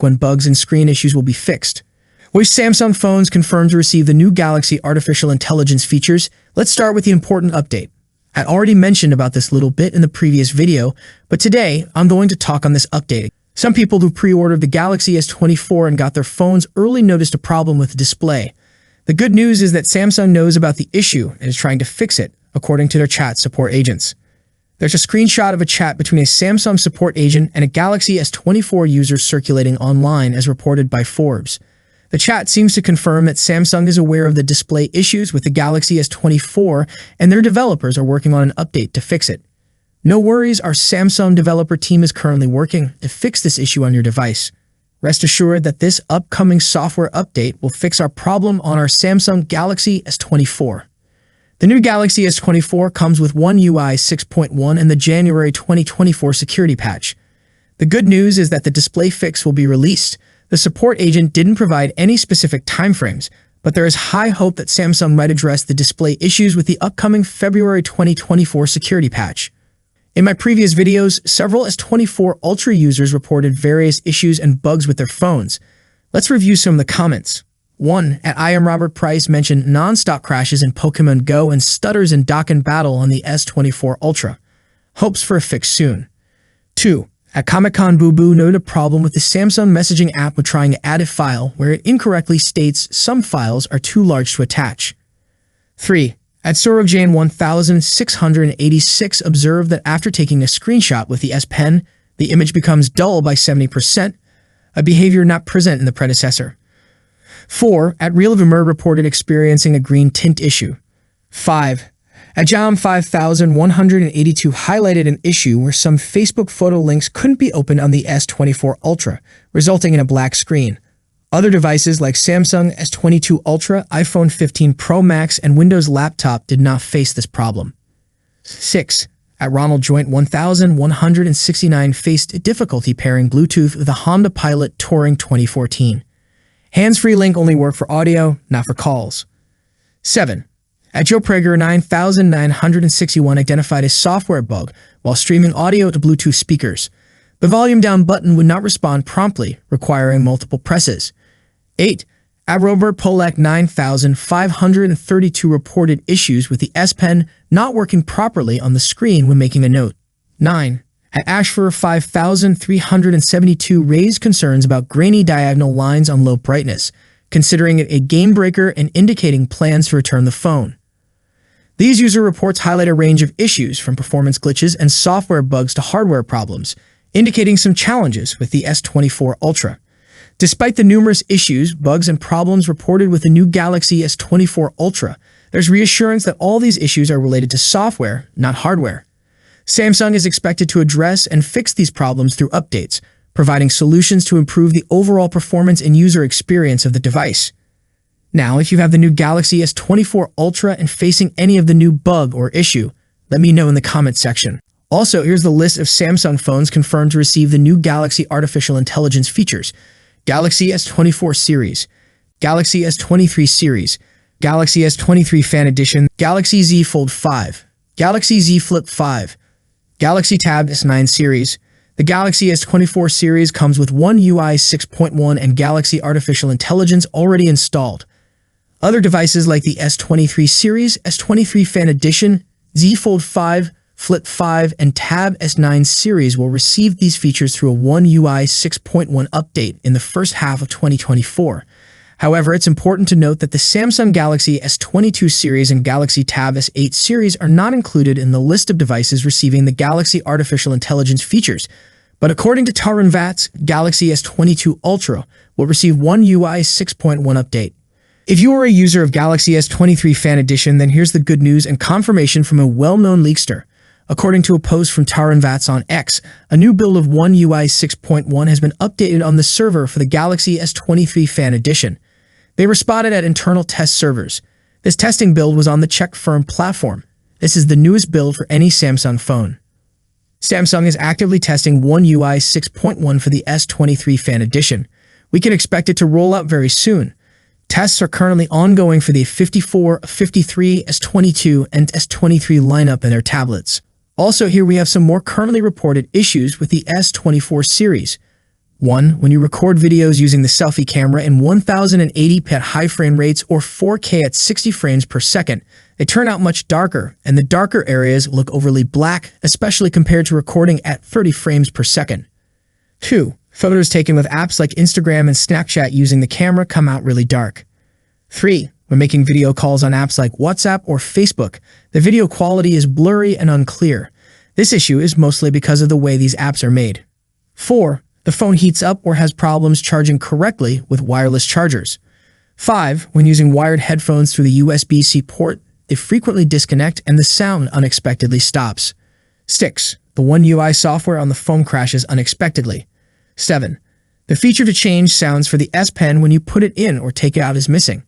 when bugs and screen issues will be fixed. Which Samsung phones confirmed to receive the new Galaxy artificial intelligence features? Let's start with the important update. I already mentioned about this little bit in the previous video, but today I'm going to talk on this update. Some people who pre-ordered the Galaxy S24 and got their phones early noticed a problem with the display. The good news is that Samsung knows about the issue and is trying to fix it, according to their chat support agents. There's a screenshot of a chat between a Samsung support agent and a Galaxy S24 user circulating online as reported by Forbes. The chat seems to confirm that Samsung is aware of the display issues with the Galaxy S24 and their developers are working on an update to fix it. No worries, our Samsung developer team is currently working to fix this issue on your device. Rest assured that this upcoming software update will fix our problem on our Samsung Galaxy S24. The new Galaxy S24 comes with One UI 6.1 and the January 2024 security patch. The good news is that the display fix will be released. The support agent didn't provide any specific timeframes, but there is high hope that Samsung might address the display issues with the upcoming February 2024 security patch. In my previous videos, several S24 Ultra users reported various issues and bugs with their phones. Let's review some of the comments. 1. At I Am Robert Price mentioned non-stop crashes in Pokemon Go and stutters in Dock and Battle on the S24 Ultra. Hopes for a fix soon. 2. At Comic-Con Boo Boo noted a problem with the Samsung messaging app when trying to add a file where it incorrectly states some files are too large to attach. 3. At Saurav Jain 1686 observed that after taking a screenshot with the S Pen, the image becomes dull by 70%, a behavior not present in the predecessor. 4. At Real of Emer reported experiencing a green tint issue. 5. At Jam 5182 highlighted an issue where some Facebook photo links couldn't be opened on the S24 Ultra, resulting in a black screen. Other devices like Samsung S22 Ultra, iPhone 15 Pro Max, and Windows Laptop did not face this problem. 6. At Ronald Joint 1169 faced difficulty pairing Bluetooth with the Honda Pilot Touring 2014. Hands-free link only work for audio, not for calls. 7. At Joe Prager 9961 identified a software bug while streaming audio to Bluetooth speakers. The volume down button would not respond promptly, requiring multiple presses. 8. At Robert Polak 9532 reported issues with the S Pen not working properly on the screen when making a note. 9. At Ashfur 5372 raised concerns about grainy diagonal lines on low brightness, considering it a game breaker and indicating plans to return the phone. These user reports highlight a range of issues from performance glitches and software bugs to hardware problems, indicating some challenges with the S24 Ultra. Despite the numerous issues, bugs, and problems reported with the new Galaxy S24 Ultra, there's reassurance that all these issues are related to software, not hardware. Samsung is expected to address and fix these problems through updates, providing solutions to improve the overall performance and user experience of the device. Now, if you have the new Galaxy S24 Ultra and facing any of the new bug or issue, let me know in the comments section. Also, here's the list of Samsung phones confirmed to receive the new Galaxy artificial intelligence features. Galaxy S24 series, Galaxy S23 series, Galaxy S23 Fan Edition, Galaxy Z Fold 5, Galaxy Z Flip 5, Galaxy Tab S9 series. The Galaxy S24 series comes with One UI 6.1 and Galaxy artificial intelligence already installed. Other devices like the S23 series, S23 Fan Edition, Z Fold 5, Flip 5, and Tab S9 series will receive these features through a One UI 6.1 update in the first half of 2024. However, it's important to note that the Samsung Galaxy S22 series and Galaxy Tab S8 series are not included in the list of devices receiving the Galaxy artificial intelligence features. But according to Tarun Vats, Galaxy S22 Ultra will receive One UI 6.1 update. If you are a user of Galaxy S23 Fan Edition, then here's the good news and confirmation from a well-known leakster. According to a post from Tarun Vats on X, a new build of One UI 6.1 has been updated on the server for the Galaxy S23 Fan Edition. They were spotted at internal test servers. This testing build was on the Czech firm platform. This is the newest build for any Samsung phone. Samsung is actively testing One UI 6.1 for the S23 Fan Edition. We can expect it to roll out very soon. Tests are currently ongoing for the 54, 53, S22, and S23 lineup in their tablets. Also, here we have some more currently reported issues with the S24 series. 1. When you record videos using the selfie camera in 1080p at high frame rates or 4K at 60 frames per second, they turn out much darker, and the darker areas look overly black, especially compared to recording at 30 frames per second. 2. Photos taken with apps like Instagram and Snapchat using the camera come out really dark. 3. When making video calls on apps like WhatsApp or Facebook, the video quality is blurry and unclear. This issue is mostly because of the way these apps are made. 4. The phone heats up or has problems charging correctly with wireless chargers. 5. When using wired headphones through the USB-C port, they frequently disconnect and the sound unexpectedly stops. 6. The One UI software on the phone crashes unexpectedly. 7. The feature to change sounds for the S Pen when you put it in or take it out is missing.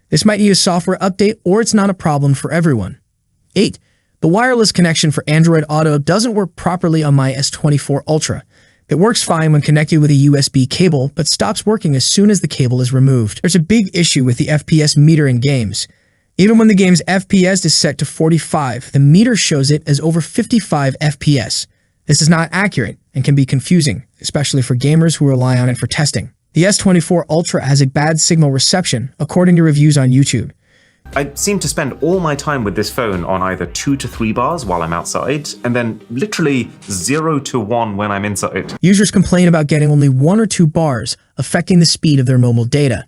This might need a software update or it's not a problem for everyone. 8. The wireless connection for Android Auto doesn't work properly on my S24 Ultra. It works fine when connected with a USB cable, but stops working as soon as the cable is removed. There's a big issue with the FPS meter in games. Even when the game's FPS is set to 45, the meter shows it as over 55 FPS. This is not accurate and can be confusing, especially for gamers who rely on it for testing. The S24 Ultra has a bad signal reception, according to reviews on YouTube. I seem to spend all my time with this phone on either 2 to 3 bars while I'm outside, and then literally 0 to 1 when I'm inside. Users complain about getting only 1 or 2 bars, affecting the speed of their mobile data.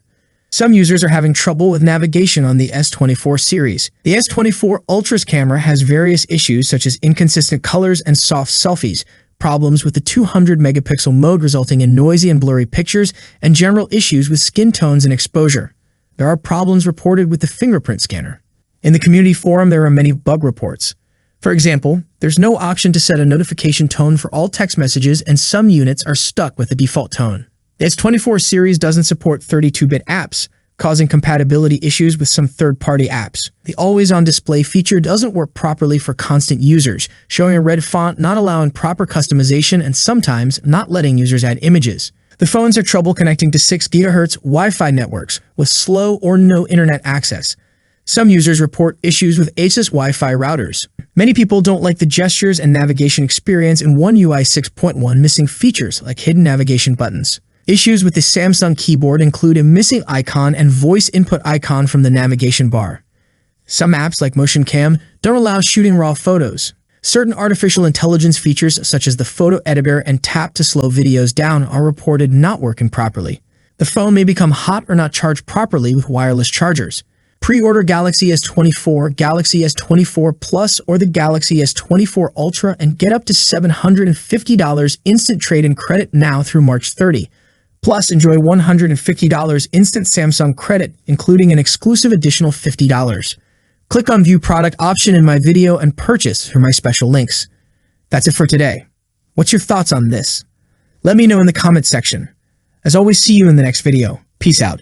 Some users are having trouble with navigation on the S24 series. The S24 Ultra's camera has various issues such as inconsistent colors and soft selfies, problems with the 200-megapixel mode resulting in noisy and blurry pictures, and general issues with skin tones and exposure. There are problems reported with the fingerprint scanner. In the community forum, there are many bug reports. For example, there's no option to set a notification tone for all text messages, and some units are stuck with the default tone. The S24 series doesn't support 32-bit apps, causing compatibility issues with some third-party apps. The always-on display feature doesn't work properly for constant users, showing a red font, not allowing proper customization, and sometimes not letting users add images. The phones have trouble connecting to 6 GHz Wi-Fi networks with slow or no internet access. Some users report issues with Asus Wi-Fi routers. Many people don't like the gestures and navigation experience in One UI 6.1, missing features like hidden navigation buttons. Issues with the Samsung keyboard include a missing icon and voice input icon from the navigation bar. Some apps like Motion Cam don't allow shooting raw photos. Certain artificial intelligence features such as the photo editor and tap to slow videos down are reported not working properly. The phone may become hot or not charged properly with wireless chargers. Pre-order Galaxy S24, Galaxy S24 Plus, or the Galaxy S24 Ultra and get up to $750 instant trade-in credit now through March 30. Plus, enjoy $150 instant Samsung credit, including an exclusive additional $50. Click on View Product option in my video and purchase through my special links. That's it for today. What's your thoughts on this? Let me know in the comment section. As always, see you in the next video. Peace out.